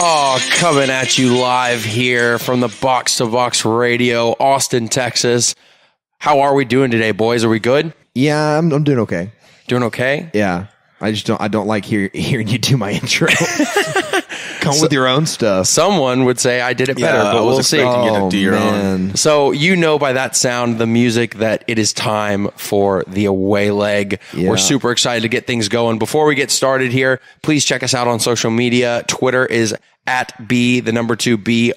Oh, coming at you live here from the Box to Box Radio, Austin, Texas. How are we doing today, boys? Are we good? Yeah, I'm doing okay. Doing okay? Yeah. I don't like hearing you do my intro. Come with your own stuff. Someone would say I did it better, but we'll see. You to do your own. So you know by that sound, the music, that it is time for the away leg. Yeah. We're super excited to get things going. Before we get started here, please check us out on social media. Twitter is @B_B_radio.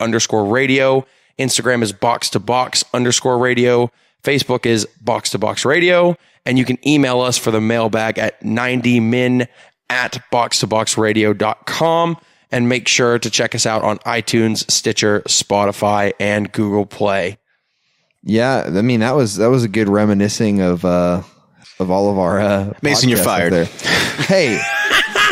Instagram is box_to_box_radio. Facebook is Box to Box Radio. And you can email us for the mailbag at 90min@boxtoboxradio.com. And make sure to check us out on iTunes, Stitcher, Spotify, and Google Play. Yeah, I mean that was a good reminiscing of all of our Mason, you're podcasts fired. up there.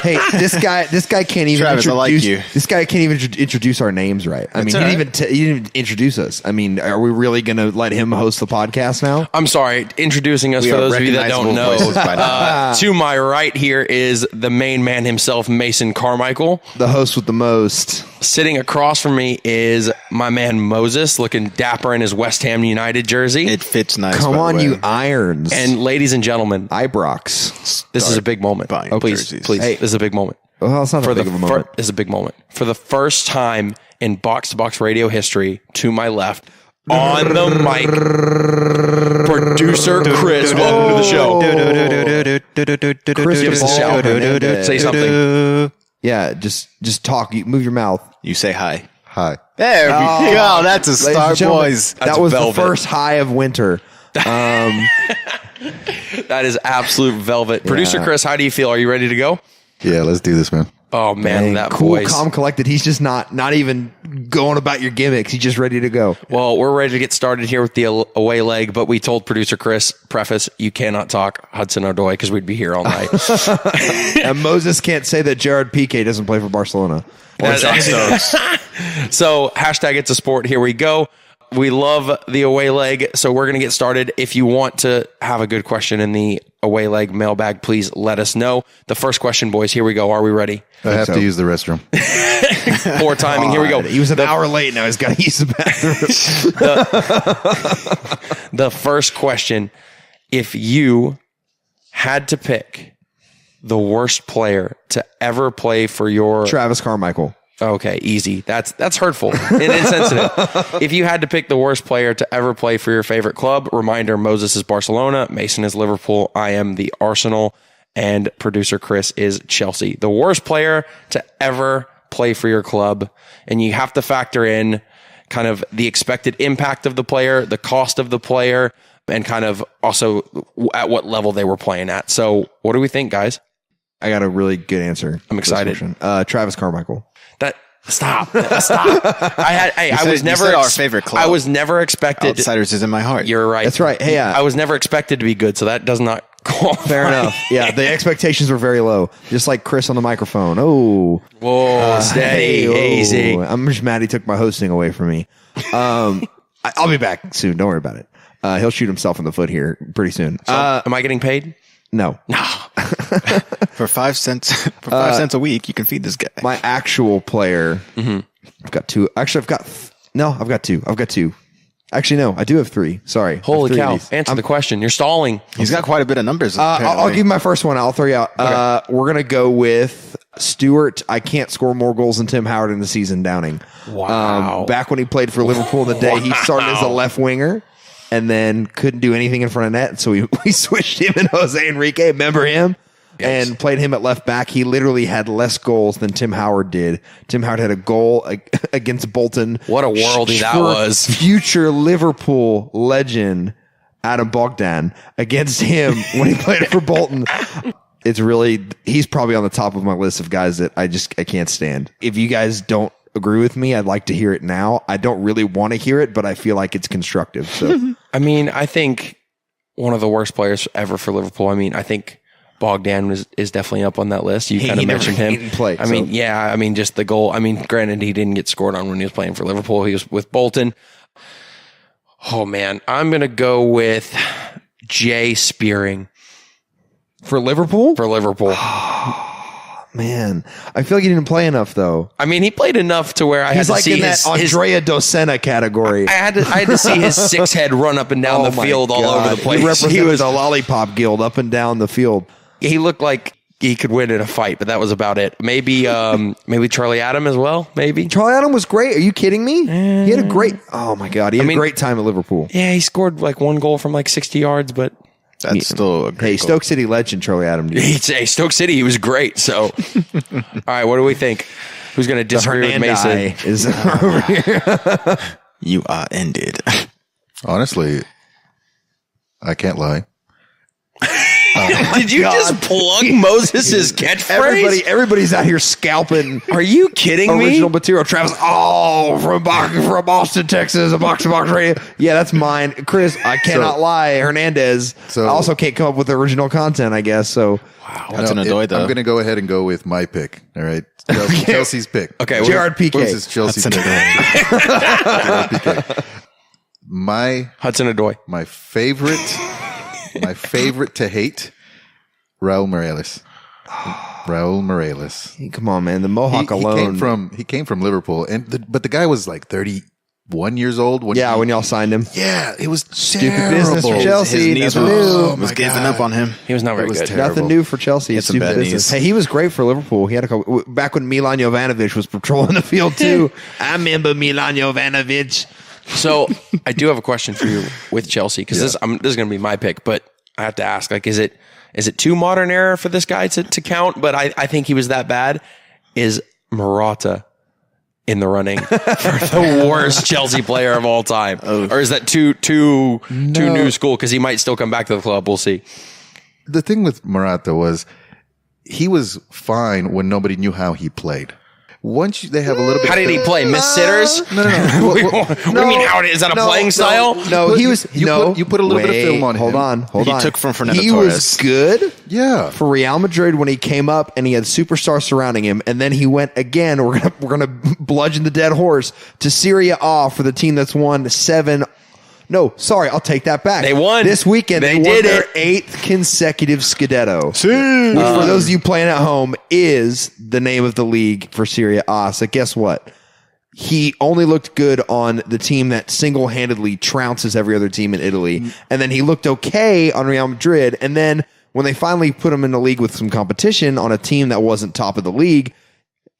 Hey, this guy can't even Travis, I like you. This guy can't even introduce our names right. I mean, all he didn't even introduce us. I mean, are we really going to let him host the podcast now? I'm sorry, introducing us We for are those of you that don't know. recognizable voices by now. To my right here is the main man himself, Mason Carmichael. The host with the most. Sitting across from me is my man Moses, looking dapper in his West Ham United jersey. It fits nice. Come by the on, way. you irons And ladies and gentlemen, Ibrox. this is a big moment. buying Please, jerseys. please, Hey. this is a big moment. Well, it's not that big of a moment. This is a big moment. For the first time in Box to Box Radio history, to my left, on the mic, producer Chris. Welcome to the show. Chris Give us a shout. Hernandez. Say something. Yeah, just talk. You move your mouth. You say hi. Hi. There we go. That's a Ladies and start, gentlemen, boys. That's That was velvet. the first high of winter. That is absolute velvet. Producer Chris, how do you feel? Are you ready to go? Yeah, let's do this, man. Oh man, Dang, that cool, voice. calm, collected. He's just not even going about your gimmicks. He's just ready to go. Well, we're ready to get started here with the away leg, but we told producer Chris, preface, you cannot talk Hudson Odoi because we'd be here all night. And Moses can't say that Gerard Piqué doesn't play for Barcelona. So hashtag it's a sport. Here we go. We love the away leg, so we're going to get started. If you want to have a good question in the away leg mailbag, please let us know. The first question, boys, here we go. Are we ready? I have so. to use the restroom. Poor timing. Here we go. He was an hour late. Now he's got to use the bathroom. The first question, if you had to pick the worst player to ever play for your... Travis Carmichael. Okay, easy. That's hurtful and insensitive. If you had to pick the worst player to ever play for your favorite club, reminder, Moses is Barcelona, Mason is Liverpool, I am the Arsenal, and producer Chris is Chelsea. The worst player to ever play for your club, and you have to factor in kind of the expected impact of the player, the cost of the player, and kind of also at what level they were playing at. So what do we think, guys? I got a really good answer. I'm excited. Travis Carmichael. Stop. I was never said our favorite club. I was never expected. Outsiders is in my heart. You're right. That's right. Hey, I was never expected to be good, so that does not qualify. Fair enough. Yeah, the expectations were very low. Just like Chris on the microphone. Oh. Whoa, steady, Hey, easy. I'm just mad he took my hosting away from me. I'll be back soon. Don't worry about it. He'll shoot himself in the foot here pretty soon. Am I getting paid? No. For 5 cents, for 5 cents a week, you can feed this guy. My actual player. I've got two. Actually, I've got two. I've got two. Actually, no, I do have three. Sorry. I have Holy three of cow! these. Answer the question. You're stalling. He's got quite a bit of numbers. I'll apparently. give you my first one. I'll throw you out. We're going to go with Stewart. I can't score more goals than Tim Howard in the season, Downing. Wow. Back when he played for Liverpool in the day, he started as a left winger and then couldn't do anything in front of net. So we switched him and Jose Enrique. Remember him? Yes. And played him at left back. He literally had less goals than Tim Howard did. Tim Howard had a goal against Bolton. What a worldie that was. Future Liverpool legend Adam Bogdan against him when he played for Bolton. It's really, he's probably on the top of my list of guys that I can't stand. If you guys don't agree with me, I'd like to hear it now. I don't really want to hear it, but I feel like it's constructive. So I mean, I think one of the worst players ever for Liverpool. I mean, I think Bogdan is definitely up on that list. You kind of mentioned him. He didn't play, I mean, yeah. I mean, just the goal. I mean, granted, he didn't get scored on when he was playing for Liverpool. He was with Bolton. Oh man, I'm gonna go with Jay Spearing for Liverpool, for Liverpool. man, I feel like he didn't play enough though. I mean, he played enough to where I had He's to like see in his, that his Andrea Docena category. I had to see his six head run up and down the my field all God. over the place. He represented He was the lollipop guild up and down the field. he looked like he could win in a fight, but that was about it. Maybe Charlie Adam as well. Maybe. Charlie Adam was great. Are you kidding me? He had a great. Oh my God, he had a great time at Liverpool. Yeah, he scored like one goal from like 60 yards, but That's still a great Hey, goal. Stoke City legend Charlie Adam. Dude. Stoke City, he was great. So, all right, what do we think? Who's going to disagree with Mason? Hernandez is over here. You are ended. Honestly, I can't lie. Did you just plug Moses' catchphrase? Everybody's out here scalping Are you kidding original me? material. Travis, from Austin, Texas, a box to box radio. Yeah, that's mine. Chris, I cannot lie. Hernandez. So- I also can't come up with original content, I guess. So That's an Adoy, though. I'm going to go ahead and go with my pick. All right. Chelsea's pick. Okay, Gerard What is Piqué. this Chelsea's That's an pick? Adoy. Gerard Piqué. Hudson Odoi. My favorite to hate, Raul Morales. Raul Morales. come on, man. The Mohawk He alone. came from Liverpool, but the guy was like 31 years old. When When y'all signed him. yeah, it was Stupid terrible. business for Chelsea. His knees Nothing were, new. was my giving God. up on him. He was not very was good. terrible. Nothing new for Chelsea. It's some stupid bad business. knees. Hey, he was great for Liverpool. He had a couple back when Milan Jovanovic was patrolling the field too. I remember Milan Jovanovic. So I do have a question for you with Chelsea because this is going to be my pick, but I have to ask: like, is it too modern era for this guy to count? But I think he was that bad. Is Morata in the running for the worst Chelsea player of all time, or is that too new school? Because he might still come back to the club. We'll see. The thing with Morata was he was fine when nobody knew how he played. Once they have a little bit. How did he play? Miss sitters? No. What do you mean? How is that a playing style? No, he was. You put a little bit of film on Hold him. on, hold He on. took from Fernando He Torres. was good Yeah. for Real Madrid when he came up, and he had superstars surrounding him. And then he went again. We're gonna bludgeon the dead horse to Serie A for the team that's won 7. No, sorry, I'll take that back. They won. this weekend. They They did won their it. 8th consecutive Scudetto. Which, for those of you playing at home, is the name of the league for Serie A. So guess what? He only looked good on the team that single-handedly trounces every other team in Italy. And then he looked okay on Real Madrid. And then when they finally put him in the league with some competition on a team that wasn't top of the league,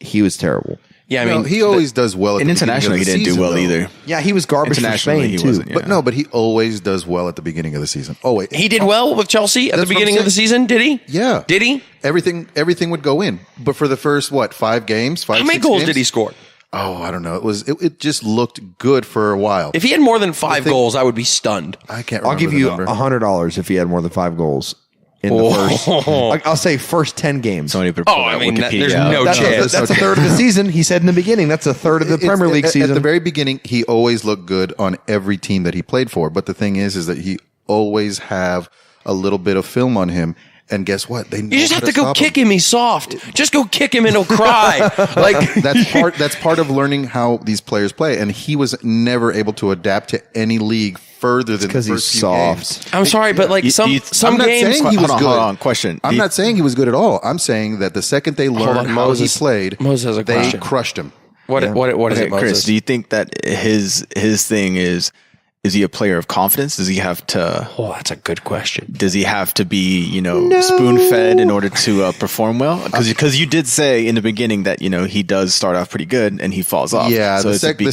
he was terrible. Yeah, I mean, He always does well at In the beginning international, of he the didn't do season, well though. either. Yeah, he was garbage for Internationally, Spain, he too. wasn't, yeah. But he always does well at the beginning of the season. Oh wait, he did well with Chelsea at the That's what I'm beginning of the saying. season. Did he? Yeah. Did he? everything would go in. But for the first 5 games, How many 6 goals games? did he score? Oh, I don't know. It just looked good for a while. If he had more than 5 goals, I would be stunned. I can't. Remember I'll give the you number. $100 if he had more than 5 goals in the first. I'll say first 10 games. Somebody put Oh, I mean, Wikipedia there's out. no That's, chance. that's a third of the season. He said in the beginning, that's a third of the Premier League At season. the very beginning, he always looked good on every team that he played for. But the thing is that he always have a little bit of film on him. And guess what? They know You just how have to go stop kick him. He's soft. Just go kick him and he'll cry. Like That's part of learning how these players play. And he was never able to adapt to any league further than the because first he's few games. soft. I'm sorry, but like some I'm not games. saying he was Hold good. on. Question. I'm not saying he was good at all. I'm saying that the second they learned on, how Moses. he played, Moses has a they question. crushed him. What is Okay, it, Moses? Chris, do you think that his thing is he a player of confidence? Does he have to That's a good question. Does he have to be, spoon fed in order to perform well? Because you did say in the beginning that he does start off pretty good and he falls off. Yeah, So the is it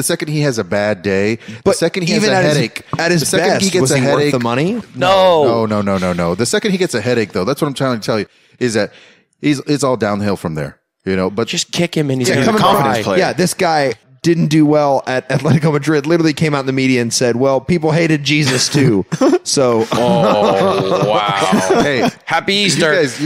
second he has a bad day, the But second he has even a at his- headache, at his the second best, he gets was a he worth headache, the money? No. No. The second he gets a headache, though, that's what I'm trying to tell you, is that it's all downhill from there. But Just kick him and he's Yeah, going come to on, cry. confidence player. Yeah, this guy didn't do well at Atletico Madrid. Literally came out in the media and said, well, people hated Jesus too. So Oh, wow. hey, Happy you Easter. guys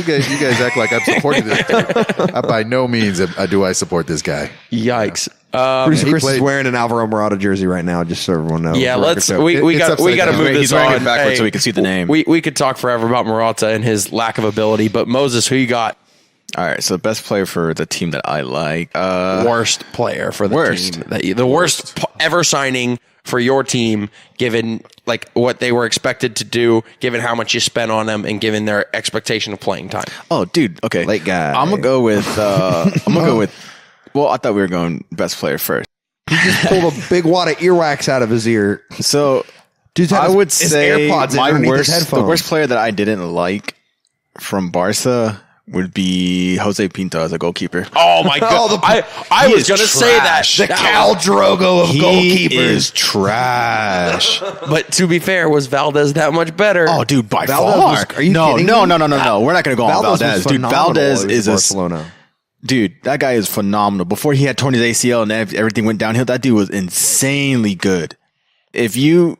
act like I'm supporting this guy. By no means do I support this guy. Yikes. producer he Chris is played- wearing an Alvaro Morata jersey right now, just so everyone knows. Yeah, For let's. record. We It's got upside to down. move He's this wearing on. it backwards so we can see the name. We could talk forever about Morata and his lack of ability, but Moses, who you got? All right, so the best player for the team that I like. Worst player for the Worst. team. The worst ever signing for your team, given like what they were expected to do, given how much you spent on them, and given their expectation of playing time? Oh, dude. Okay. Late guy. I'm gonna go with. Well, I thought we were going best player first. He just pulled a big wad of earwax out of his ear. So Dude's had I would his say AirPods my underneath his the headphones. worst player that I didn't like from Barca would be Jose Pinto as a goalkeeper. Oh my god! I he was is going to say that. trash. The Cal Drogo of He goalkeepers. is trash. But to be fair, was Valdez that much better? Oh, dude, by Valdez far. was- are you no, kidding no, me? no, no, no, no. We're not going to go on Valdez Valdez. was Dude, phenomenal Valdez in is a Barcelona. dude. That guy is phenomenal. Before he had torn his ACL and everything went downhill, that dude was insanely good. If you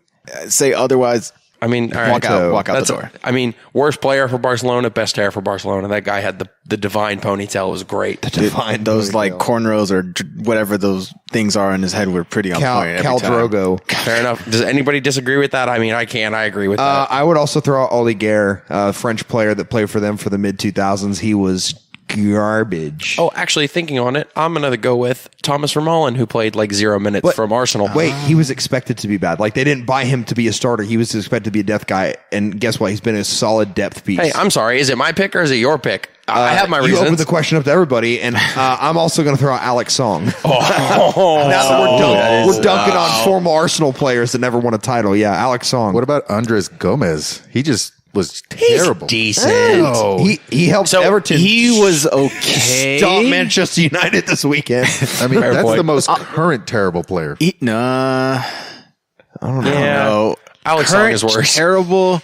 say otherwise, I mean, all right, walk out that's the door. I mean, worst player for Barcelona, best hair for Barcelona. That guy had the divine ponytail. It was great. Divine those ponytail. like cornrows or whatever those things are in his head were pretty on point. every Cal time. Drogo. Fair enough. Does anybody disagree with that? I mean, I can. I agree with that. I would also throw out Oli Guerre, a French player that played for them for the mid 2000s. He was garbage. Oh, actually, thinking on it, I'm going to go with Thomas Vermaelen, who played like 0 minutes from Arsenal. Wait, he was expected to be bad. Like they didn't buy him to be a starter. He was expected to be a depth guy. And guess what? He's been a solid depth piece. Hey, I'm sorry. Is it my pick or is it your pick? I have my You opened reasons. the question up to everybody, and I'm also going to throw out Alex Song. Oh, Now that that we're is- dunking on former Arsenal players that never won a title. Yeah, Alex Song. What about Andres Gomez? He just was terrible. decent. No. He helped So Everton. He was okay. Stop Manchester United this weekend. I mean, that's point. the most current terrible player. Nah. I don't know. Yeah. No. Alex Song is worse. Terrible.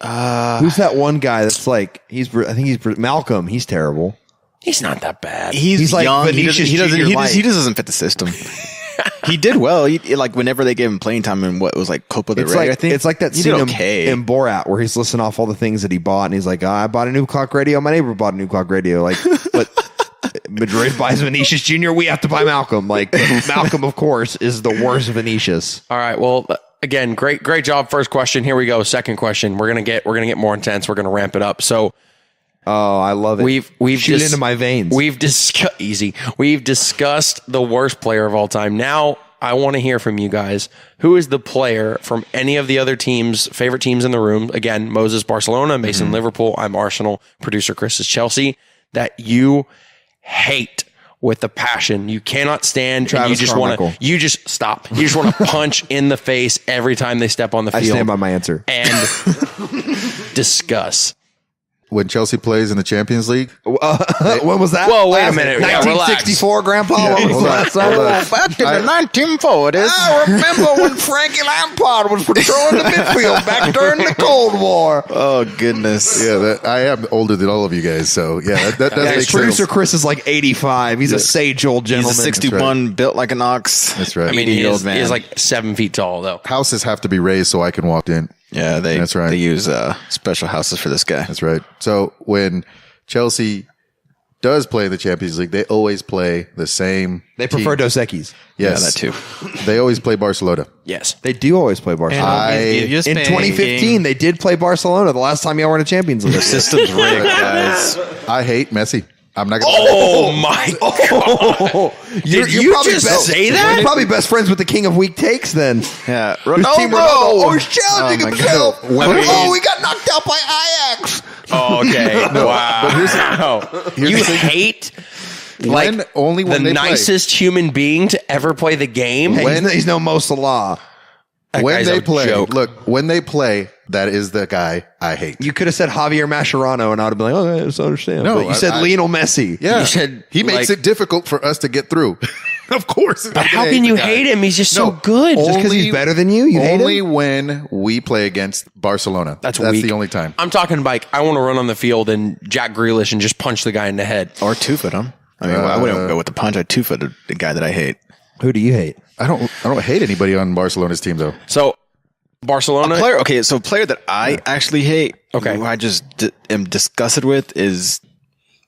Who's that one guy that's like I think he's Malcolm. He's terrible. He's not that bad. He's like young. Vinicius He Junior light. doesn't fit the system. He did well. Like whenever they gave him playing time in what was like Copa del It's Rey, like I think it's like that he scene did in, okay. in Borat where he's listing off all the things that he bought, and he's like, I bought a new clock radio. My neighbor bought a new clock radio. Like, but Madrid buys Vinicius Junior. We have to buy Malcolm. Like Malcolm, of course, is the worst Vinicius. All right. Well, again, great job. First question. Here we go. Second question. We're gonna get more intense. We're gonna ramp it up. So Oh, I love it. we've shoot into my veins. We've discussed the worst player of all time. Now I want to hear from you guys. Who is the player from any of the other teams, favorite teams in the room? Again, Moses, Barcelona, Mason, Liverpool. I'm Arsenal. Producer Chris is Chelsea. That you hate with a passion. You cannot stand. And you Travis just want to. Carmichael. You just stop. You just want to punch in the face every time they step on the I field. stand by my answer. And discuss. When Chelsea plays in the Champions League, When was that? Whoa, wait a minute. Yeah, relax. 1964, Grandpa. What was that? Back in the 1940s. I remember when Frankie Lampard was patrolling the midfield back during the Cold War. Oh goodness. yeah, I am older than all of you guys, so yeah, that does make Producer sense. Chris is like 85. He's a sage old He's gentleman. a 61 built like an ox. That's right. I mean, he 80-year-old is, man. he is like 7 feet tall, though. Houses have to be raised so I can walk in. Yeah, That's right. They use special houses for this guy. That's right. So when Chelsea does play in the Champions League, they always play the same. They prefer team. Dos Equis. Yes, Yeah, that too. They always play Barcelona. Yes. They do always play Barcelona. In 2015, they did play Barcelona the last time y'all were in a Champions League. System's rigged, guys. I hate Messi. I'm not gonna. Oh, my God. Did you just say that? You're probably best friends with the king of weak takes then. Yeah. Who's Team Ronaldo? Oh, he's challenging Oh, my himself. God. Oh, we got knocked out by Ajax. Oh, okay. Wow. You hate like only when the they play. nicest human being to ever play the game. Hey, he's no Mo Salah. When guy's they a play, joke. look, when they play, that is the guy I hate. You could have said Javier Mascherano, and I would have been like, oh, I just understand. No, But you said I- Lionel Messi. Yeah, You said, he makes like- it difficult for us to get through. Of course. But how can you hate him? He's just so good. Just because he's better than you? You hate Only him? when we play against Barcelona. That's weak. the only time. I'm talking like I want to run on the field and Jack Grealish and just punch the guy in the head. Or two-foot him. I mean, I wouldn't go with the punch. I'd two-foot the guy that I hate. Who do you hate? I don't hate anybody on Barcelona's team though. So Barcelona. So player that I actually hate, Okay. who I just am disgusted with is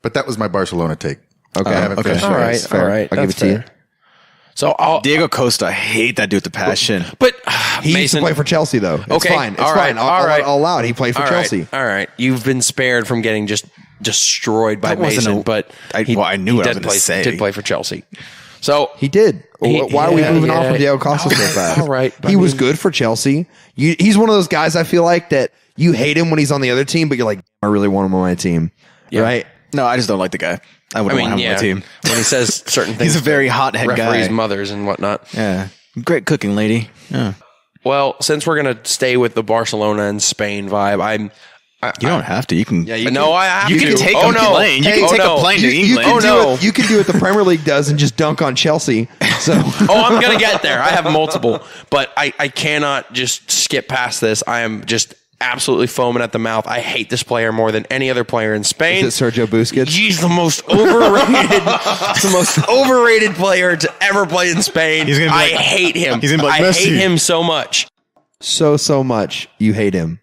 But that was my Barcelona take. Okay. I haven't okay. finished all yours. right, fair. all right. I'll give that's it to you. fair. So I'll. Diego Costa. I hate that dude with the passion. But He used Mason, to play for Chelsea, though. It's Okay, fine. It's all right, fine. all right. I'll allow it. He played for all right, Chelsea. all right. You've been spared from getting just destroyed by That wasn't Mason, a- but I knew what I was did gonna say. Did play for Chelsea. So He did. Why are we moving on from Diego Costa so fast? all right, but He I was mean- good for Chelsea. He's one of those guys I feel like that you hate him when he's on the other team, but you're like, I really want him on my team. Right? No, I just don't like the guy. I wouldn't want him on my team. when he says certain things, He's a very hothead referees, guy. mothers, and whatnot. Yeah. Great cooking lady. Yeah. Well, since we're gonna stay with the Barcelona and Spain vibe, You don't have to. You can. Yeah, you no, I have You to. can take oh, a no. plane. You Hey, can take no. a plane to You England. can Oh, do no. what, you can do what the Premier League does and just dunk on Chelsea. So Oh, I'm gonna get there. I have multiple, but I cannot just skip past this. I am just absolutely foaming at the mouth. I hate this player more than any other player in Spain. is it Sergio Busquets? He's the most overrated. It's the most overrated player to ever play in Spain. He's gonna be I like- hate him. he's gonna be like I Messi. hate him so much. So much you hate him.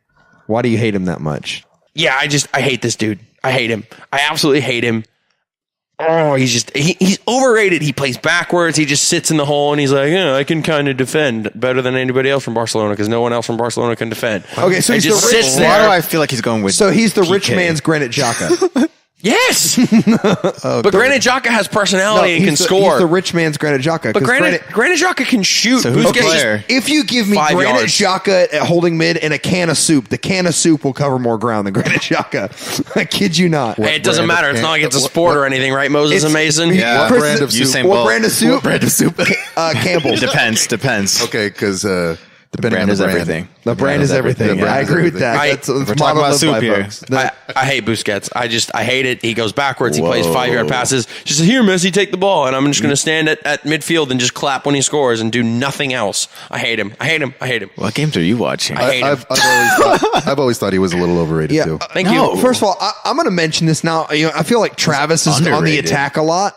Why do you hate him that much? Yeah, I hate this dude. I hate him. I absolutely hate him. Oh, he's overrated. He plays backwards. He just sits in the hole and he's like, yeah, I can kind of defend better than anybody else from Barcelona because no one else from Barcelona can defend. Okay, so He he's just the rich- sits Why do there. I feel like he's going with? So he's the rich PK? man's Granit Xhaka. Yes, but Granit Xhaka has personality and can he's the, score. He's the rich man's Granit Xhaka. But Granit Xhaka can shoot. So who's the Busquets just- player? If you give me 5 Granit yards. Xhaka at holding mid and a can of soup, the can of soup will cover more ground than Granit Xhaka. I kid you not. Hey, it doesn't brand of matter. It's can- not like it's a what- sport what- or anything, right? Moses and Mason. Yeah. What brand of Usain soup? Bolt. What brand of soup? What brand of soup? Campbell's. Depends. Okay, because depending brand on the is brand. everything. The brand is everything. The brand I is agree with everything. that. I- That's we're the talking model about lived by, soup here. folks. I hate Busquets. I hate it. He goes backwards. He plays Whoa. 5-yard passes. She says, "Here, Messi, take the ball," and I'm just going to stand at midfield and just clap when he scores and do nothing else. I hate him. I hate him. I hate him. What games are you watching? I hate him. I've always thought he was a little overrated Yeah. too. Thank No. you. First of all, I'm going to mention this now. You know, I feel like Travis is on the underrated. attack a lot,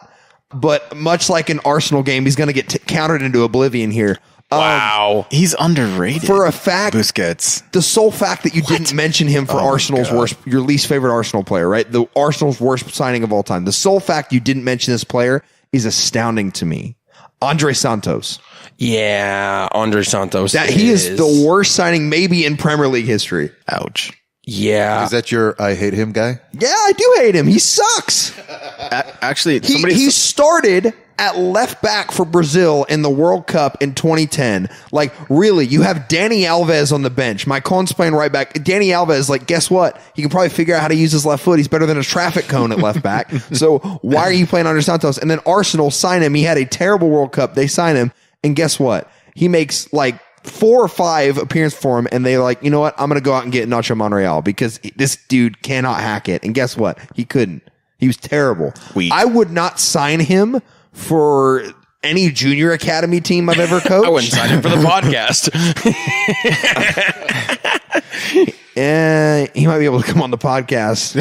but much like an Arsenal game, he's going to get countered into oblivion here. Wow. He's underrated. For a fact, Busquets. the sole fact that you didn't mention him for Arsenal's worst, your least favorite Arsenal player, right? The Arsenal's worst signing of all time. The sole fact you didn't mention this player is astounding to me. Andre Santos. Yeah, Andre Santos. That he is the worst signing maybe in Premier League history. Ouch. Yeah. Is that your I hate him guy? Yeah, I do hate him. He sucks. Actually, He started at left back for Brazil in the World Cup in 2010. Like, really, you have Danny Alves on the bench. My Con's playing right back. Danny Alves, like, guess what? He can probably figure out how to use his left foot. He's better than a traffic cone at left back. So why are you playing Andre Santos? And then Arsenal sign him. He had a terrible World Cup. They sign him. And guess what? He makes like 4 or 5 appearances for him. And they're like, you know what? I'm going to go out and get Nacho Monreal because this dude cannot hack it. And guess what? He couldn't. He was terrible. Weak. I would not sign him for any junior academy team I've ever coached. I wouldn't sign him for the podcast. He might be able to come on the podcast.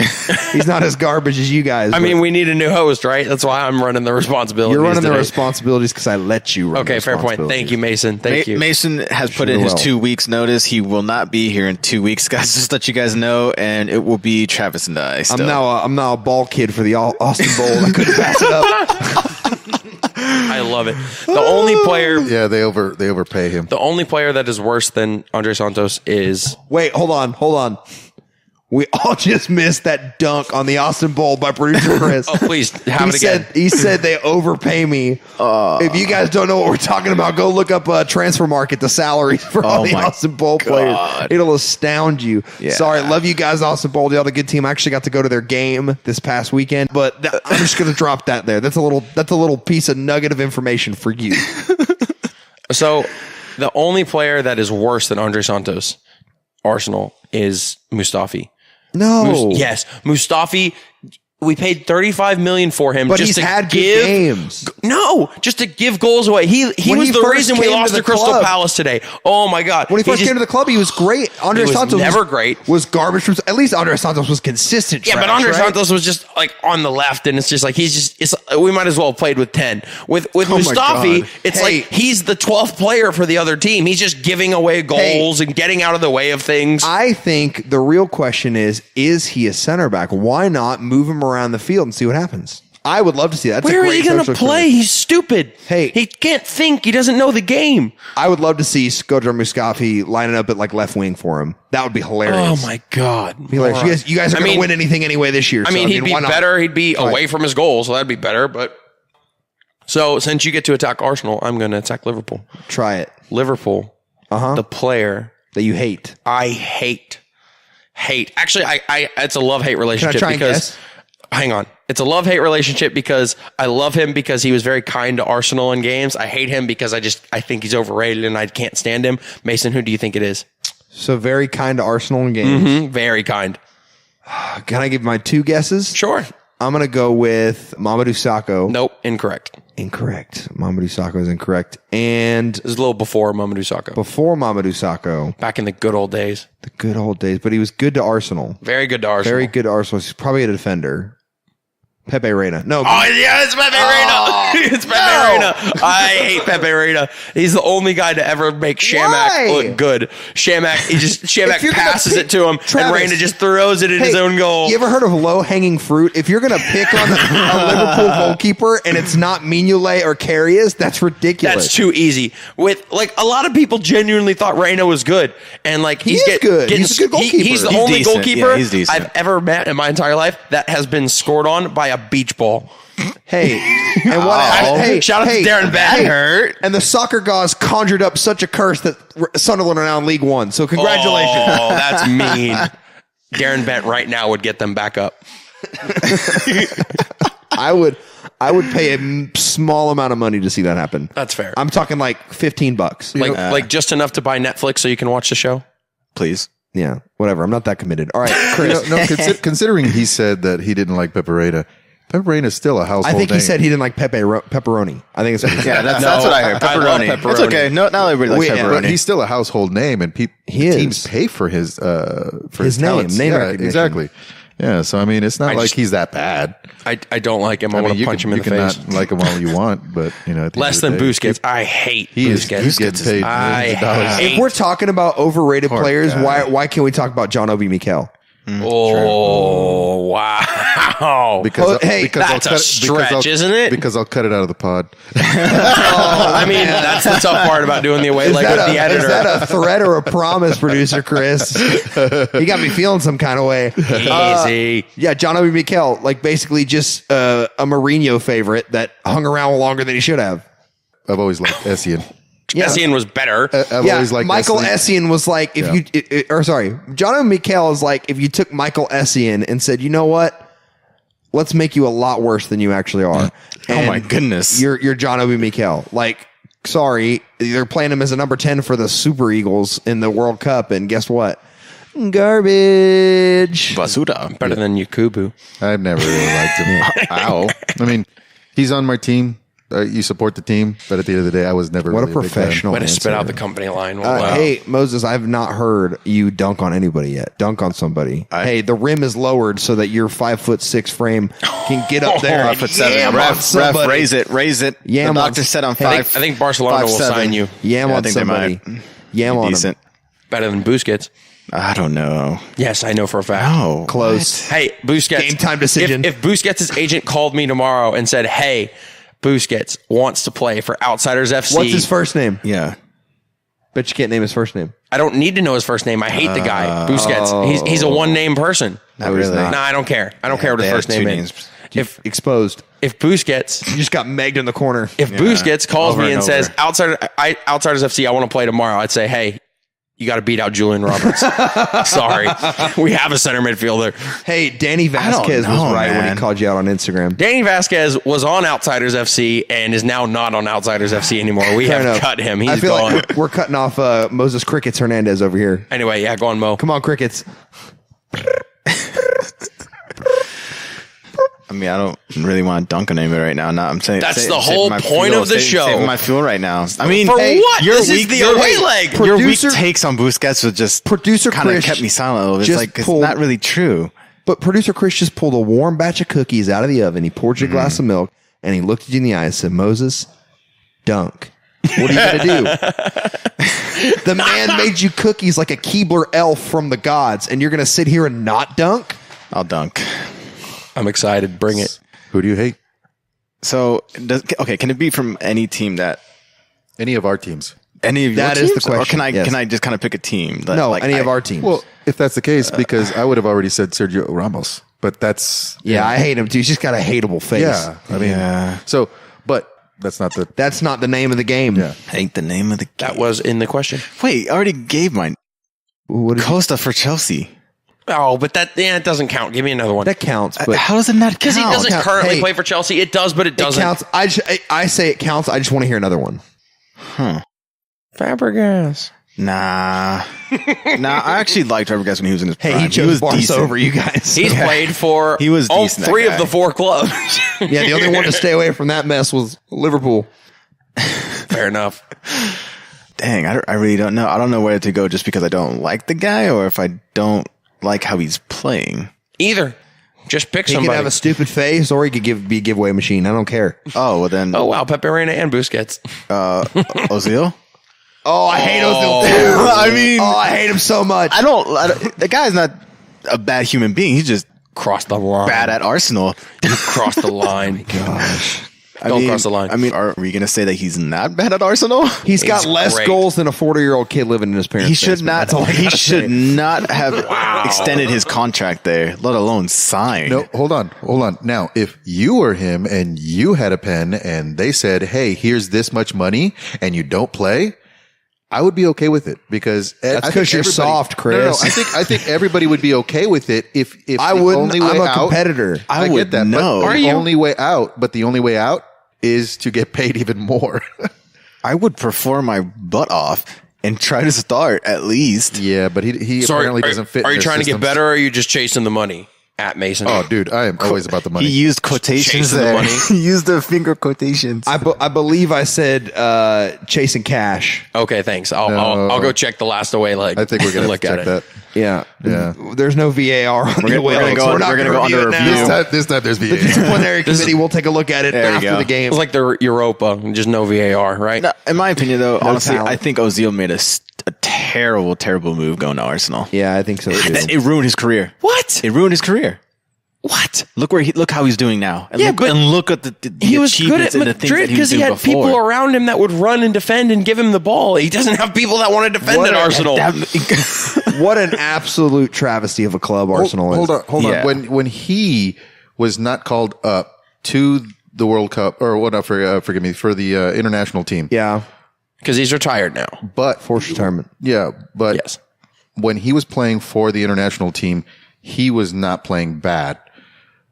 He's not as garbage as you guys. I but mean, we need a new host, right? That's why I'm running the responsibility. you're running the responsibilities because I let you run. Okay, the fair point. Thank you, Mason. Thank you. Mason has put in Sure his will. 2 weeks notice. He will not be here in 2 weeks, guys. Just to let you guys know, and it will be Travis and I. Still. I'm now a ball kid for the Austin Bowl. I couldn't pass it up. I love it. The only player, Yeah, they overpay him. the only player that is worse than Andre Santos is Wait, hold on. We all just missed that dunk on the Austin Bowl by producer Chris. Oh, please have it again. He said they overpay me. If you guys don't know what we're talking about, go look up Transfer Market, the salaries for all the my Austin Bowl players. It'll astound you. Yeah. Sorry, love you guys, Austin Bowl. Y'all the good team. I actually got to go to their game this past weekend, but I'm just gonna drop that there. That's a little piece of nugget of information for you. So the only player that is worse than Andre Santos, Arsenal, is Mustafi. No, Yes, Mustafi. We paid $35 million for him, but just he's to had good give games. No, just to give goals away. He When was he the first reason we came to lost the to Crystal club- Palace today. Oh my God! When he first just- came to the club, he was great. Andre He was Santos never great. Was garbage. At least Andre Santos was consistent. Yeah, but trash, Andre right? Santos was just like on the left, and it's just like we might as well have played with 10. With Mustafi, God. it's Hey. like he's the 12th player for the other team. He's just giving away goals and getting out of the way of things. I think the real question is he a center back? Why not move him around the field and see what happens? I would love to see that. That's Where a are great you going to social play? experiment. He's stupid. Hey. He can't think. He doesn't know the game. I would love to see Skodra Mustafi lining up at like left wing for him. That would be hilarious. Oh my God! Be hilarious. You guys are I going to mean- win anything anyway this year. I so, mean, he'd be why not? better. He'd be away from his goal, so that'd be better. But So since you get to attack Arsenal, I'm going to attack Liverpool. Try it. Liverpool, the player That you hate. I hate. Actually, I it's a love-hate relationship try and because guess? hang on. It's a love-hate relationship because I love him because he was very kind to Arsenal in games. I hate him because I think he's overrated and I can't stand him. Mason, who do you think it is? So very kind to Arsenal in games. Very kind. Can I give my 2 guesses? Sure. I'm going to go with Mamadou Sakho. Nope, incorrect. Incorrect. Mamadou Sakho is incorrect. And This is a little before Mamadou Sakho. before Mamadou Sakho, Back in the good old days. the good old days, but he was good to Arsenal. Very good to Arsenal. Very good to Arsenal. He's probably a defender. Pepe Reina. No. Oh, yeah, it's Pepe Reina. It's Pepe Reina. I hate Pepe Reina. He's the only guy to ever make Shamak Why? look good. Shamak you're gonna passes pick- it to him, Travis, and Reina just throws it in his own goal. You ever heard of low-hanging fruit? If you're going to pick on a Liverpool goalkeeper and it's not Mignolet or Karius, that's ridiculous. That's too easy. With like a lot of people genuinely thought Reina was good, and like he's is good. He's a good goalkeeper. He's the He's only decent. goalkeeper Yeah, he's decent. I've ever met in my entire life that has been scored on by a beach ball. Hey, and what? Hey, Shout out to Darren Bad hurt. And the soccer gods conjured up such a curse that Sunderland are now in League One. So congratulations. Oh, that's mean. Darren Bent right now would get them back up. I would pay a small amount of money to see that happen. That's fair. I'm talking like $15. Like just enough to buy Netflix so you can watch the show. Please. Yeah, whatever. I'm not that committed. All right, Chris. Considering he said that he didn't like Pepperina, Pepperina is still a household I think he name. said he didn't like pepperoni. I think it's what he said. Yeah, that's what I heard. I love Pepperoni. pepperoni. It's okay. No, not everybody likes Wait, pepperoni. But he's still a household name, and He is. teams pay for his His name, talents. name yeah, recognition. exactly. Yeah, so I mean, it's not like just- he's that bad. I don't like him. I, want to you punch can, him in you the can face. not like him all you want, but you know, at the Less end of than the day, Busquets. I hate He's Busquets. getting paid I millions of dollars. hate- If we're talking about overrated Poor players, guy. why can't we talk about John Obi Mikel? Oh, wow. Because hey, that's a stretch, isn't it? Because I'll cut it out of the pod. I mean, that's the tough part about doing the away leg with the editor. Is that a threat or a promise, producer Chris? You got me feeling some kind of way. Easy. Yeah, John Obi Mikel, like basically just a Mourinho favorite that hung around longer than he should have. I've always liked Essien. Yeah. Essien was better. I've Yeah, always liked Michael Essien. Essien was like, John Obi Mikel is like, if you took Michael Essien and said, you know what? Let's make you a lot worse than you actually are. Oh my goodness. You're John Obi Mikel. Like, sorry, they're playing him as a number 10 for the Super Eagles in the World Cup, and guess what? Garbage. Basura. Better than Yakubu. I've never really liked him. Ow. I mean, he's on my team. You support the team, but at the end of the day, I was never What a really big fan. professional. Way to spit answer. out the company line. Wow. Hey, Moses, I've not heard you dunk on anybody yet. Dunk on somebody. Hey, the rim is lowered so that your 5'6" frame can get up there. and 5'7". yam on Ref, somebody. raise it. Yam the on- doctor said on I five. think Barcelona will 5'7". sign you. Yam Yeah, I on think they somebody. might. Yam on Decent. him. Better than Busquets. I don't know. Yes, I know for a fact. Oh, Close. Hey, Busquets. Game time decision. If Busquets' agent called me tomorrow and said, hey, Busquets wants to play for Outsiders FC. What's his first name? Yeah. Bet you can't name his first name. I don't need to know his first name. I hate the guy. Busquets. He's a one-name person. Not really. Nah, I don't care. I don't care what his They have first name two is. names. Exposed. If Busquets You just got megged in the corner. If Busquets calls Over me and and says, over. Outsiders FC, I want to play tomorrow, I'd say, hey, you got to beat out Julian Roberts. Sorry. We have a center midfielder. Hey, Danny don't Vasquez was know, right when he man. called you out on Instagram. Danny Vasquez was on Outsiders FC and is now not on Outsiders FC anymore. We Fair have enough. cut him. I He's feel gone. like we're cutting off Moses Crickets Hernandez over here. Anyway, yeah, go on, Mo. Come on, Crickets. I mean, I don't really want to dunk on anybody right now. No, I'm saying That's sa- the saving whole my point fuel, of the show. Saving my fuel right now. I mean, For hey, what? Your This is weak, the your away weak- leg. Your weak Producer- takes on Busquets was just Producer kind of Chris kept me silent a little bit. It's just like it's pulled- not really true. But producer Chris just pulled a warm batch of cookies out of the oven. He poured you a glass of milk, and he looked at you in the eye and said, Moses, dunk. What are you going to do? The man made you cookies like a Keebler elf from the gods, and you're going to sit here and not dunk? I'll dunk. I'm excited. Bring it. Who do you hate? So, can it be from any team that Any of our teams. any of your That is the teams? Or question, yes. can I just kind of pick a team? That, No, like, any of our teams. Well, if that's the case, because I would have already said Sergio Ramos, but that's yeah, I hate him too. He's just got a hateable face. yeah. I mean, Yeah. so, but That's not the. That's not the name of the game. Yeah. Ain't the name of the game. That was in the question. Wait, I already gave mine. What is Costa for Chelsea. Oh, but it doesn't count. Give me another one. that counts, but How does it not count? Because he doesn't count. currently Hey, play for Chelsea. It does, but it it doesn't. counts. I say it counts. I just want to hear another one. Fabregas. Nah. I actually liked Fabregas when he was in his prime. Hey, he chose was Barca decent. over you guys. He's played for He was all decent, that three guy. of the four clubs. Yeah, the only one to stay away from that mess was Liverpool. Fair enough. Dang, I really don't know. I don't know where to go just because I don't like the guy or if I don't like how he's playing. Either. Just pick He somebody. could have a stupid face, or he could be a giveaway machine. I don't care. Oh, well then, Oh, wow. Pepe Reina and Busquets. Ozil? Oh, I hate Ozil too. I mean, I hate him so much. I don't, the guy's not a bad human being. He's just Cross the line. bad at Arsenal. Cross the line. Don't cross the line. I mean, are we going to say that he's not bad at Arsenal? He's got less great. goals than a 40-year-old kid living in his parents' He should basement. not. That's all I He gotta should say. not have extended his contract there, let alone sign. No, hold on. Now, if you were him and you had a pen and they said, "Hey, here's this much money," and you don't play, I would be okay with it because That's I 'cause think you're everybody- soft, Chris. No, I think everybody would be okay with it if I the wouldn't. only way I'm a out- competitor. I I would get that. know. But Are the you? only way out. But the only way out is to get paid even more. I would perform my butt off and try to start at least. Yeah, but he So apparently doesn't fit. Are in you their trying to get systems. better or are you just chasing the money at Mason? Oh, dude, I am always about the money. He used quotations Chasing the there. money. He used the finger quotations. I believe I said chasing cash. Okay, thanks. I'll go check the last away leg. I think we're gonna have look to at check it. that. Yeah. Yeah. There's no VAR on the away gonna leg, go- so we're not we're gonna going to go under review it review. now. This time there's The VAR. disciplinary committee will take a look at it There you after go. the game. It's like the Europa, just no VAR, right? No, in my opinion, though, honestly, talent. I think Ozil made a terrible, terrible move going to Arsenal. Yeah, I think so too. It ruined his career. What? It ruined his career. What? Look how he's doing now. And Yeah, look, but and look at the He was good at achievements and the things Madrid that he was because he doing had people before. around him that would run and defend and give him the ball. He doesn't have people that want to defend What at a- Arsenal. What an absolute travesty of a club Arsenal is. Hold on. Yeah. When he was not called up to the World Cup or what? Forgive me for the international team. Yeah, Because he's retired now. But forced retirement. but Yes. when he was playing for the international team, he was not playing bad,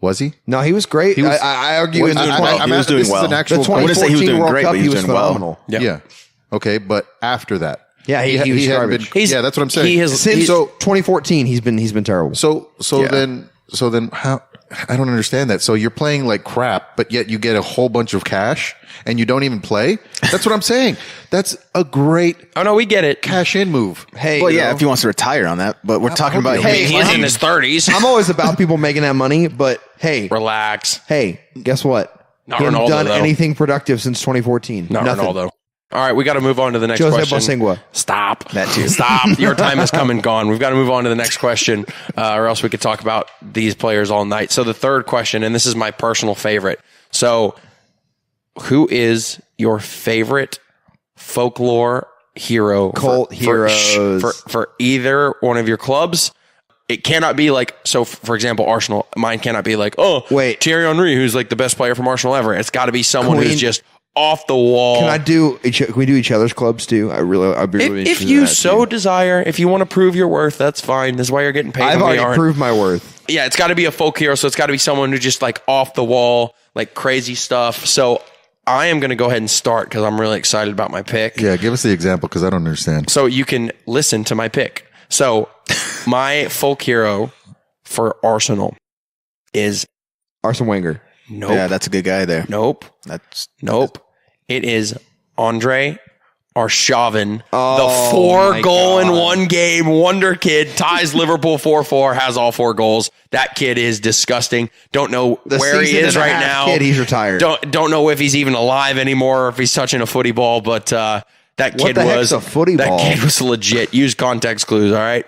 was he? No, he was great. was- I argue in the doing 20 well. He was doing this is well. an the actual. I wouldn't say he was 2014 doing World great, Cup, but he was doing well. phenomenal. Yeah. Okay, but after that, Yeah, he was hadn't garbage. been- yeah, that's what I'm saying. He has Since So 2014, he's been terrible. So Yeah. then how? I don't understand that. So you're playing like crap, but yet you get a whole bunch of cash and you don't even play. That's what I'm saying. That's a great Oh no, we get it. cash in move. Hey, Well, you yeah, know, if he wants to retire on that, but we're talking about I mean, him. he's in his 30s. I'm always about people making that money, but hey, Relax. guess what? Not He hasn't Ronaldo, done though. anything productive since 2014. Not Nothing. Ronaldo. All right, we got to move on to the next Jose question. Bosingua. Stop. That too. Stop. Your time has come and gone. We've got to move on to the next question, or else we could talk about these players all night. So the third question, and this is my personal favorite. So, who is your favorite folklore hero? Cult heroes. for either one of your clubs? It cannot be like, so for example, Arsenal, mine cannot be like, oh, Wait. Thierry Henry, who's like the best player from Arsenal ever. It's got to be someone Can we- who's just off the wall. Can we do each other's clubs too? I'd be really If interested you in that, so too. desire, if you want to prove your worth, that's fine. That's why you're getting paid. I've and we already aren't. proved my worth. Yeah, it's got to be a folk hero. So it's got to be someone who's just like off the wall, like crazy stuff. So I am going to go ahead and start because I'm really excited about my pick. Yeah, give us the example because I don't understand. So you can listen to my pick. So my folk hero for Arsenal is Arsene Wenger. nope, Yeah, that's a good guy there. nope, That's nope. It is Andre Arshavin, Oh, the 4-goal in God. one game wonder kid, ties Liverpool 4-4, has all 4 goals. That kid is disgusting. Don't know The where he season is and a right half now. kid, he's retired. Don't know if he's even alive anymore or if he's touching a footy ball, but that kid the heck's was a footy that ball? kid was legit. Use context clues, all right?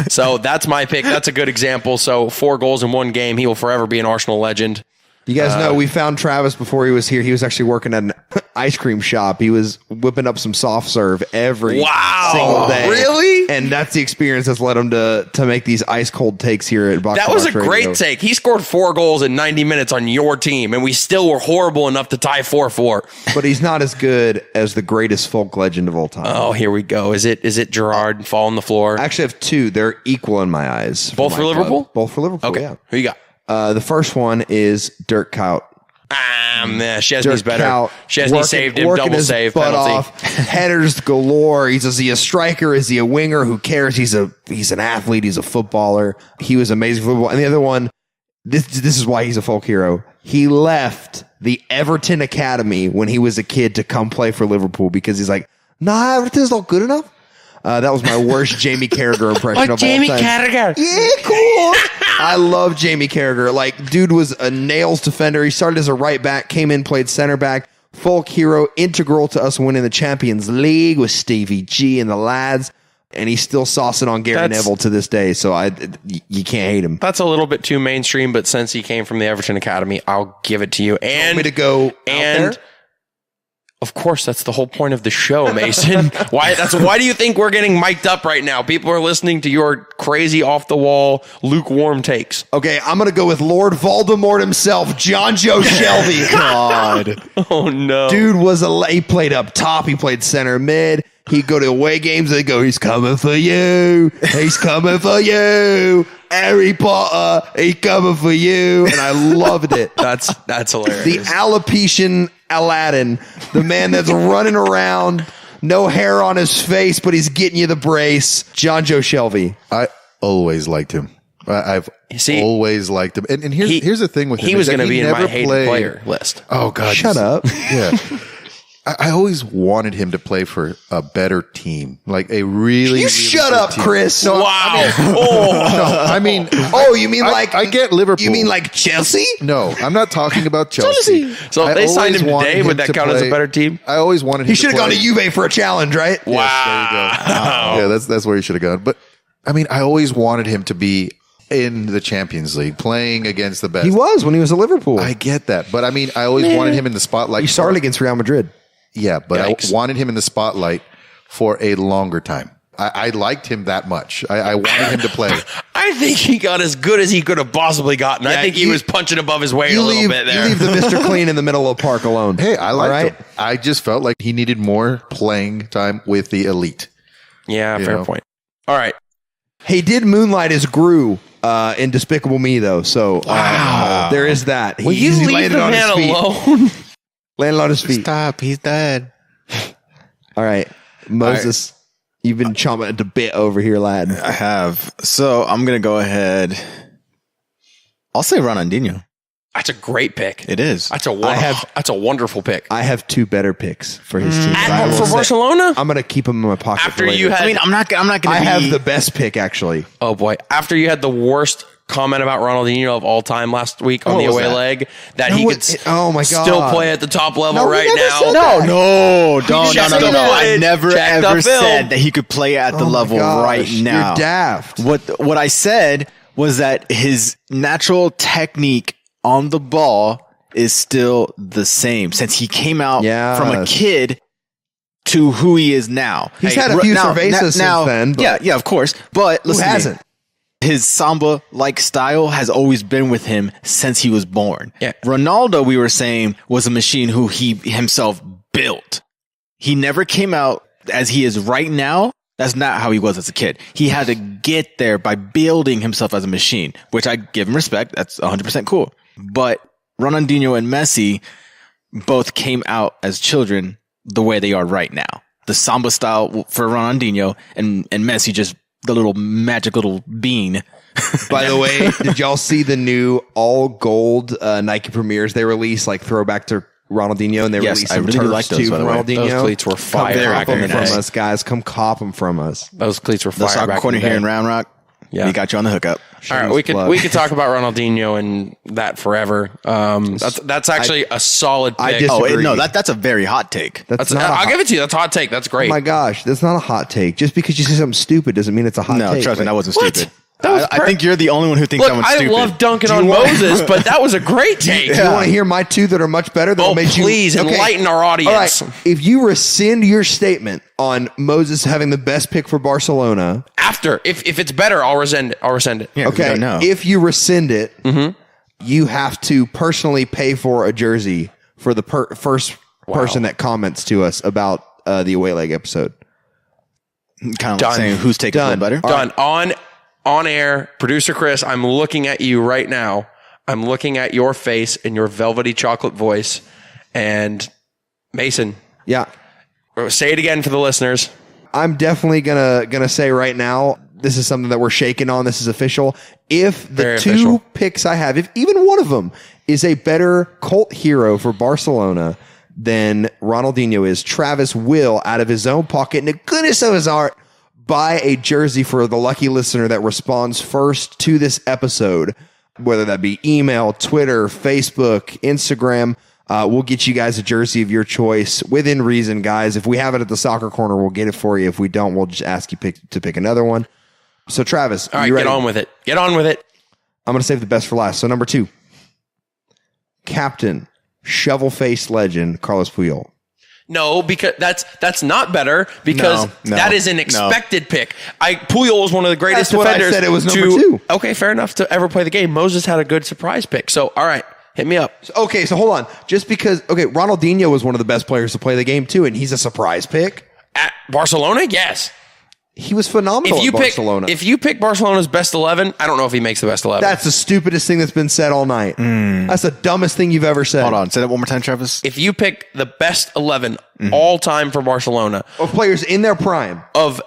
So that's my pick. That's a good example. So 4 goals in one game. He will forever be an Arsenal legend. You guys know we found Travis before he was here. He was actually working at an ice cream shop. He was whipping up some soft serve every single day. Really? And that's the experience that's led him to make these ice cold takes here at Box That to was Box a Radio. great take. He scored 4 goals in 90 minutes on your team, and we still were horrible enough to tie 4-4. But he's not as good as the greatest folk legend of all time. Oh, here we go. Is it Gerard fall on the floor? I actually have 2. They're equal in my eyes. Both my for club. Liverpool? Both for Liverpool, Okay. yeah. Who you got? The first one is Dirk Kuyt. Chesney's better. Kuyt Chesney saved him. working Double his save butt penalty. off. Headers galore. Is he a striker? Is he a winger? Who cares? He's an athlete. He's a footballer. He was amazing football. And the other one, this is why he's a folk hero. He left the Everton Academy when he was a kid to come play for Liverpool because he's like, nah, Everton's not good enough. That was my worst Jamie Carragher impression of all time. Carragher. Yeah, cool. I love Jamie Carragher. Like, dude was a nails defender. He started as a right back, came in, played center back. Folk hero, integral to us winning the Champions League with Stevie G and the lads. And he's still saucing on Gary Neville to this day. So you can't hate him. That's a little bit too mainstream, but since he came from the Everton Academy, I'll give it to you. And Want me to go out there? of course, that's the whole point of the show, Mason. Why do you think we're getting mic'd up right now? People are listening to your crazy off the wall, lukewarm takes. Okay, I'm going to go with Lord Voldemort himself, John Joe Shelby. God. Oh no. Dude he played up top. He played center mid. He'd go to away games. They'd go, he's coming for you. He's coming for you. Harry Potter, he's coming for you. And I loved it. That's hilarious. The alopecian Aladdin, the man that's running around, no hair on his face, but he's getting you the brace. John Joe Shelby. I always liked him. I've See, always liked him. And here's the thing with him. He was is that going to be in my never hated played- player list. Oh, God. Shut up. Yeah. I always wanted him to play for a better team. Like a really, You really shut good up, team. Chris. Wow. I mean, Oh, you mean I get Liverpool. You mean like Chelsea? No, I'm not talking about Chelsea. So if I they signed always him wanted today, would that to count as a play- better team? I always wanted him He should have gone to play- Juve for a challenge, right? Wow. Yes, there you go. Yeah, that's where he should have gone. But I mean, I always wanted him to be in the Champions League, playing against the best. He was when he was at Liverpool. I get that, but I mean, I always wanted him in the spotlight. He started against Real Madrid. Yeah, but Yikes. I wanted him in the spotlight for a longer time. I liked him that much. I wanted him to play. I think he got as good as he could have possibly gotten. I think he was punching above his weight a little bit there. You leave the Mr. Clean in the middle of the park alone. Hey, I liked All right? him. I just felt like he needed more playing time with the elite. Yeah, You fair know. point. All right. He did moonlight as Gru in Despicable Me, though. So there is that. Will you leave landed the on his man feet. alone? Landed on his feet. Stop. He's dead. All right. Moses, you've been chomping at the bit over here, lad. I have. So I'm going to go ahead. I'll say Ronaldinho. That's a great pick. It is. That's a wonderful pick. I have 2 better picks for his team. At I home will for say- Barcelona? I'm going to keep them in my pocket. After for later. you had, I mean, I'm not going to I be. have the best pick, actually. oh boy, after you had the worst comment about Ronaldinho of all time last week on What the was away that? leg, that No, he what- could oh my God. still play at the top level No, we right never now. said that. No, Check no. the I footage. never Check the ever film. said that he could play at the Oh my level gosh, right now. You're daft. What I said was that his natural technique on the ball is still the same since he came out Yes. from a kid to who he is now. He's had a few cervezas since now, then, but yeah, of course. But who listen to me. hasn't? His Samba-like style has always been with him since he was born. Yeah. Ronaldo, we were saying, was a machine who he himself built. He never came out as he is right now. That's not how he was as a kid. He had to get there by building himself as a machine, which I give him respect. That's 100% cool. But Ronaldinho and Messi both came out as children the way they are right now. The Samba style for Ronaldinho and Messi just the little magic little bean. By the way, did y'all see the new all gold Nike Premiers they released, like throwback to Ronaldinho, and they Yes, released I some really do turfs like those, too by from the way. Ronaldinho. Those cleats were fire Come back cop in them the from day. us, guys. Come cop them from us. Those cleats were The fire sock back corner in the here day. in Round Rock. Yeah. We got you on the hookup. All right, we could talk about Ronaldinho and that forever. That's actually a solid pick. I disagree. Oh, no, that's a very hot take. That's not. I'll give it to you. That's a hot take. That's Oh great. my gosh, that's not a hot take. Just because you say something stupid doesn't mean it's a hot No, take. trust me, Like, that wasn't What? stupid. I think you're the only one who thinks Look, that one's I stupid. love dunking on Moses, but that was a great take. You want to hear my two that are much better? That'll Oh, make please you, enlighten our audience. All right. If you rescind your statement on Moses having the best pick for Barcelona, After, if it's better, I'll rescind it. Yeah, we okay, don't know. if you rescind it, you have to personally pay for a jersey for the first person that comments to us about the away leg episode. Kind of Done. like saying who's taking a little better. Done. On air, producer Chris, I'm looking at you right now. I'm looking at your face and your velvety chocolate voice. And Mason, Yeah. say it again for the listeners. I'm definitely gonna say right now, this is something that we're shaking on. This is official. If the Very two official. picks I have, if even one of them is a better cult hero for Barcelona than Ronaldinho is, Travis will, out of his own pocket, in the goodness of his heart, buy a jersey for the lucky listener that responds first to this episode, whether that be email, Twitter, Facebook, Instagram. We'll get you guys a jersey of your choice within reason, guys. If we have it at the Soccer Corner, we'll get it for you. If we don't, we'll just ask you to pick another one. So, Travis, All right, you ready? get on with it. Get on with it. I'm going to save the best for last. So, number 2, Captain, shovel-faced legend, Carlos Puyol. No, because that's not better because No, that is an expected pick. Puyol was one of the greatest That's what I defenders. said it was number 2. Okay, fair enough to ever play the game. Moses had a good surprise pick. So, all right, hit me up. Okay, so hold on. Just because, Ronaldinho was one of the best players to play the game, too, and he's a surprise pick. At Barcelona, yes. He was phenomenal If you at Barcelona. if you pick Barcelona's best 11, I don't know if he makes the best 11. That's the stupidest thing that's been said all night. That's the dumbest thing you've ever said. Hold on. Say that one more time, Travis. If you pick the best 11 all time for Barcelona Of players in their prime. of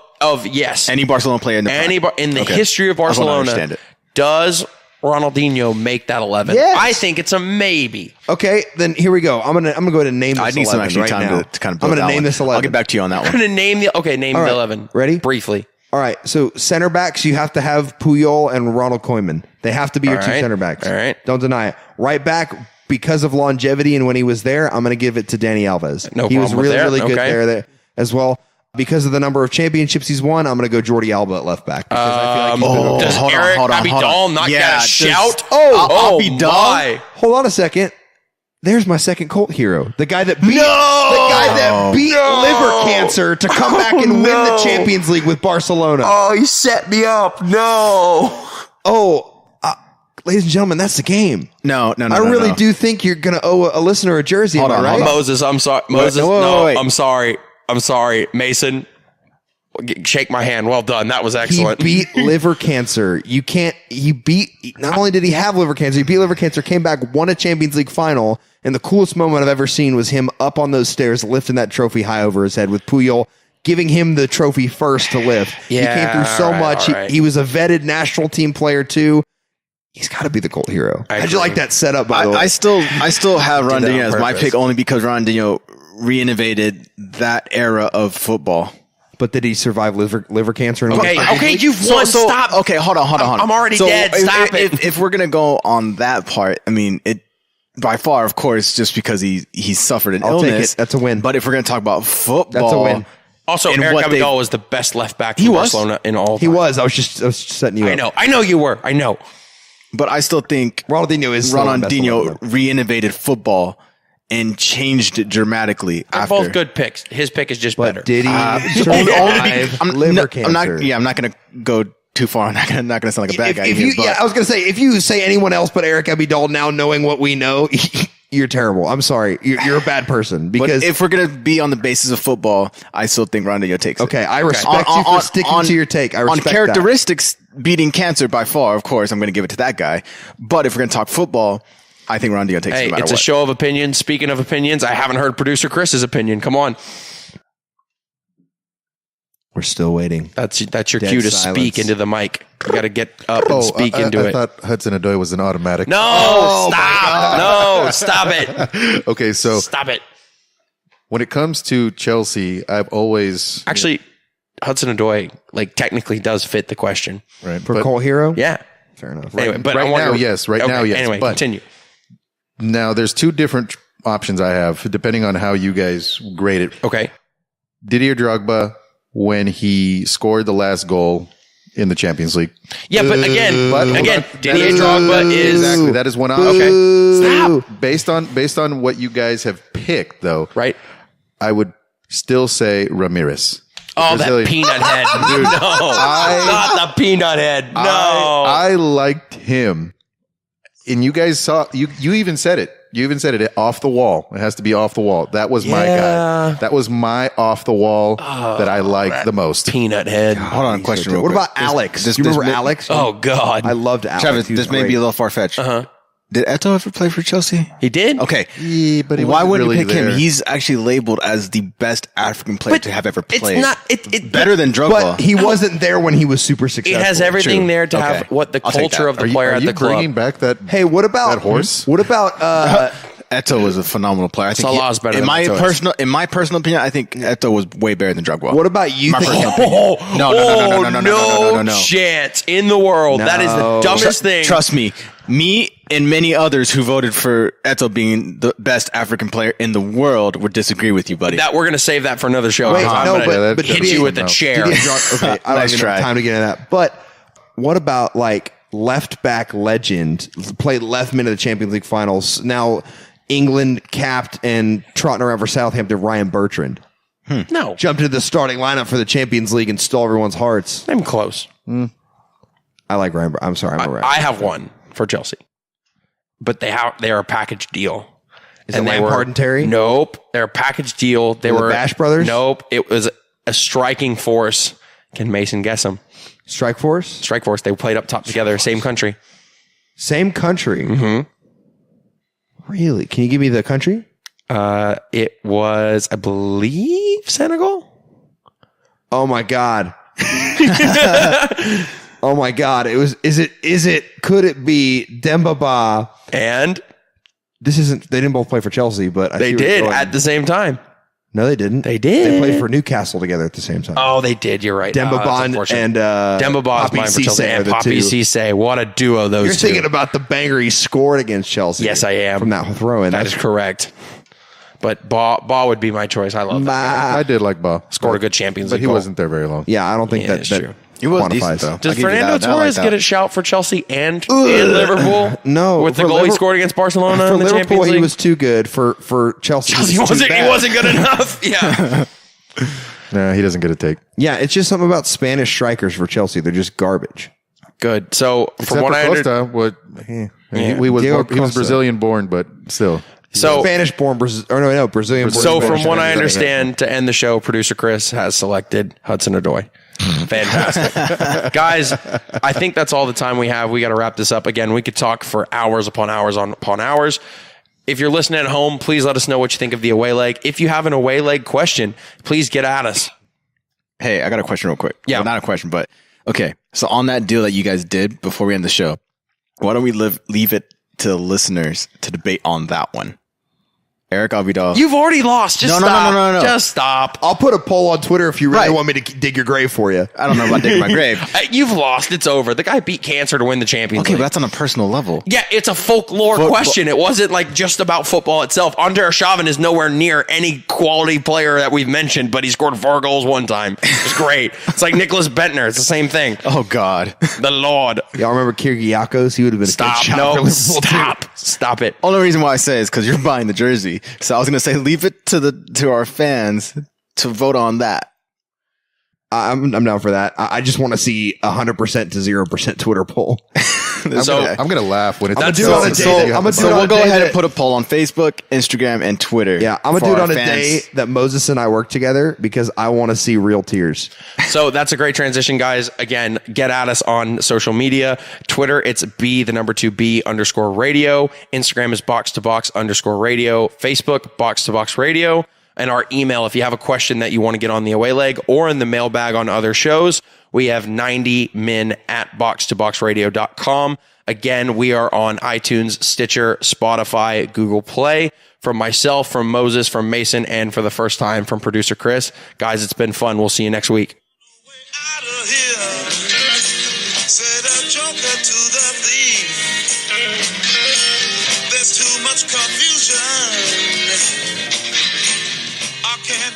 yes, Any Barcelona player in the prime. in the Okay. history of I just wanna Barcelona, understand it. does Ronaldinho make that 11? Yes. I think it's a maybe. Okay, then here we go. I'm gonna go ahead and name this I need some 11 actually right time now. to kind of I'm build gonna that name one. this 11. I'll get back to you on that I'm one. going to name the right. the 11. Ready? Briefly. All right, so center backs, you have to have Puyol and Ronald Koeman. They have to be your All two right. center backs. All right. Don't deny it. Right back, because of longevity and when he was there, I'm going to give it to Danny Alves. No he was problem with really, that. really good Okay. there as well. Because of the number of championships he's won, I'm going to go Jordi Alba at left back. Because I feel like he's been okay. Does hold on, Eric hold on, hold Abidal on. not Yeah, get a does- shout? Oh, Abidal? my. Hold on a second. There's my second cult hero. The guy that beat liver cancer to come back and win the Champions League with Barcelona. Oh, you set me up. No. Ladies and gentlemen, that's the game. No. I really do think you're going to owe a listener a jersey. Hold am I on, right? hold on. Moses, I'm sorry. Moses, wait, no, wait. I'm sorry. I'm sorry. Mason, shake my hand. Well done. That was He excellent. beat liver cancer. Not only did he have liver cancer, he beat liver cancer, came back, won a Champions League final. And the coolest moment I've ever seen was him up on those stairs, lifting that trophy high over his head with Puyol giving him the trophy first to lift. He Yeah, came through so all right, much. all right. He was a vetted national team player too. He's got to be the cult hero. I How'd you agree. like that setup, by the way? I still have that Ronaldinho on as my purpose. pick only because Ronaldinho re-innovated that era of football. But did he survive liver cancer? Okay, you've won. Stop. Okay, hold on. I'm already dead. Stop it. If we're gonna go on that part, I mean, it by far, of course, just because he suffered an I'll take illness. it. That's a win. But if we're gonna talk about football, That's a win. Also, And Eric what they- Abidal was the best left back He for was. Barcelona in all He time. was. I was just setting you up. I know you were. I know. But I still think Ronaldinho is still the best Ronaldinho 11. re-innovated football and changed it dramatically They're after. both good picks. His pick is just better. But did he Only survive liver cancer? I'm not gonna go too far. I'm not gonna sound like a bad guy. If here, you, but I was gonna say, if you say anyone else but Eric Abidal, now knowing what we know, you're terrible. I'm sorry, you're a bad person. but Because if we're gonna be on the basis of football, I still think Ronaldinho takes it. okay, I respect you for sticking to your take. I on respect characteristics, beating cancer by far. Of course, I'm going to give it to that guy. But if we're going to talk football, I think Ronaldinho takes it Hey, no matter it's a what. show of opinions. Speaking of opinions, I haven't heard producer Chris's opinion. Come on. that. We're still waiting. That's your Dead cue to silence. speak into the mic. You got to get up and speak into I it. thought Hudson Odoi was an automatic. No, stop. No, stop it. Okay, so Stop it. when it comes to Chelsea, I've always Actually, Hudson Odoi technically does fit the question. right. For but cult hero? Yeah. Fair enough. Anyway, but right I want now, your- yes. Right now, yes. Anyway, but continue. now there's two different options I have depending on how you guys grade it. Okay. Didier Drogba, when he scored the last goal in the Champions League. Yeah, but again, But hold on. Didier Drogba is Exactly. That is one option. okay. Stop. Based on what you guys have picked, though, Right. I would still say Ramirez. Oh, that Brazilian. peanut head. No, not the peanut head. No. I liked him. And you guys saw, you even said it. You even said it off the wall. It has to be off the wall. That was my Yeah. guy. That was my off the wall that I liked the most. Peanut head. Hold on, question. Real What quick. about Alex? this- Do you remember this- Alex? Oh God. I loved Alex. Travis, He was this may great. be a little far fetched. Did Eto'o ever play for Chelsea? He did. Okay. Yeah, but he Why wasn't wouldn't really you pick him? there. He's actually labeled as the best African player to have ever played. It's not. It better than Drogba. But he wasn't there when he was super It successful. has everything True. there to have Okay. what the I'll take culture that. of the player Are at you the club. bringing back that? Hey, what about That horse? What about Eto'o was a phenomenal player. I think Salah's better in than my Eto'o is. in my personal opinion, I think Eto'o was way better than Drogba. what about you? My think- personal opinion. No. chance in the world. That is the No. dumbest thing. Trust me, me and many others who voted for Eto'o being the best African player in the world would disagree with you, buddy. That we're gonna save that for another show. Wait, I'm no, gonna but hit Didier- you with a no. chair. Didier Drogba- okay, I don't Nice even have try. time to get into that. But what about like left back legend, played left mid of the Champions League finals, now England capped and trotting around for Southampton, Ryan Bertrand. No, Jumped into the starting lineup for the Champions League and stole everyone's hearts. I'm close. I like Ryan. I'm sorry, I'm a Ryan. I have one for Chelsea, but they are a package deal. Is it Lampard and Terry? Nope, they're a package deal. They the were Bash Brothers? Nope, it was a striking force. Can Mason guess them? Strike Force? Strike force. They played up top together, same country. Same country. Mm-hmm. Really? Can you give me the country? It was, I believe, Senegal. Oh my God. Oh my God. It was, could it be Demba Ba? And This isn't, they didn't both play for Chelsea, but I they see where you're did going. at the same time. No, they didn't. They did. They played for Newcastle together at the same time. Oh, they did. You're right. Demba Oh, that's Ba unfortunate. and Demba Ba is Poppy mine for Chelsea. Cisse are And the Poppy two. Cisse. What a duo those You're two. thinking about the banger he scored against Chelsea. Yes, I am. From that throw in. That is correct. But Ba would be my choice. I love that. I did like Ba. Scored a good Champions But League he goal. wasn't there very long. Yeah, I don't think Yeah, that that's that true. He was quantifies. decent, though. Does I'll give you Fernando that. I like Torres that. get a shout for Chelsea and Liverpool? No, with the for goal he Liverpool- scored against Barcelona For in the Liverpool, Champions he League. was too good. For Chelsea, He was too wasn't. He bad. wasn't good enough. Yeah. Nah, he doesn't get a take. Yeah, it's just something about Spanish strikers for Chelsea. They're just garbage. Good. So from Except what for I understand, Costa, Yeah. he was Diego he was Costa. Brazilian born, but still. Spanish born Brazil, or no, Brazilian. born so Spanish from what I strikers. understand, to end the show, producer Chris has selected Hudson Odoi. Fantastic. Guys, I think that's all the time we have. We got to wrap this up. Again, we could talk for hours upon hours upon hours. If you're listening at home, please let us know what you think of the away leg. If you have an away leg question, please get at us. Hey, I got a question real quick. Yeah. Well, not a question, but okay. So on that deal that you guys did before we end the show, why don't we leave it to the listeners to debate on that one? Eric Alvidal. You've already lost. Just No. Just stop. I'll put a poll on Twitter if you really Right. want me to dig your grave for you. I don't know about digging my grave. You've lost. It's over. The guy beat cancer to win the Champions Okay, League. but that's on a personal level. Yeah, it's a folklore question. It wasn't like just about football itself. Andre Shavin is nowhere near any quality player that we've mentioned, but he scored 4 goals one time. It's great. It's like Nicholas Bentner. It's the same thing. Oh God. The Lord. Y'all remember Kyrgiakos? He would have been a Stop. good shot No, for Liverpool, too. stop. Stop it. Only reason why I say is because you're buying the jersey. So I was gonna say leave it to our fans to vote on that. I'm down for that. I just want to see 100% to 0% Twitter poll. So I'm gonna laugh when it's That's do it on a so- day that- I'm gonna do So it on we'll a go day ahead that- and put a poll on Facebook, Instagram, and Twitter. Yeah, I'm for gonna do it our on a fans. day that Moses and I work together because I want to see real tears. So that's a great transition, guys. Again, get at us on social media. Twitter, it's B_B_radio. Instagram is box_radio. Facebook, box_radio. And our email, if you have a question that you want to get on the away leg or in the mailbag on other shows, we have 90min@box2boxradio.com. Again, we are on iTunes, Stitcher, Spotify, Google Play. From myself, from Moses, from Mason, and for the first time from producer Chris. Guys, it's been fun. We'll see you next week. Out of here, said a joker to the thief. There's too much confusion. I can't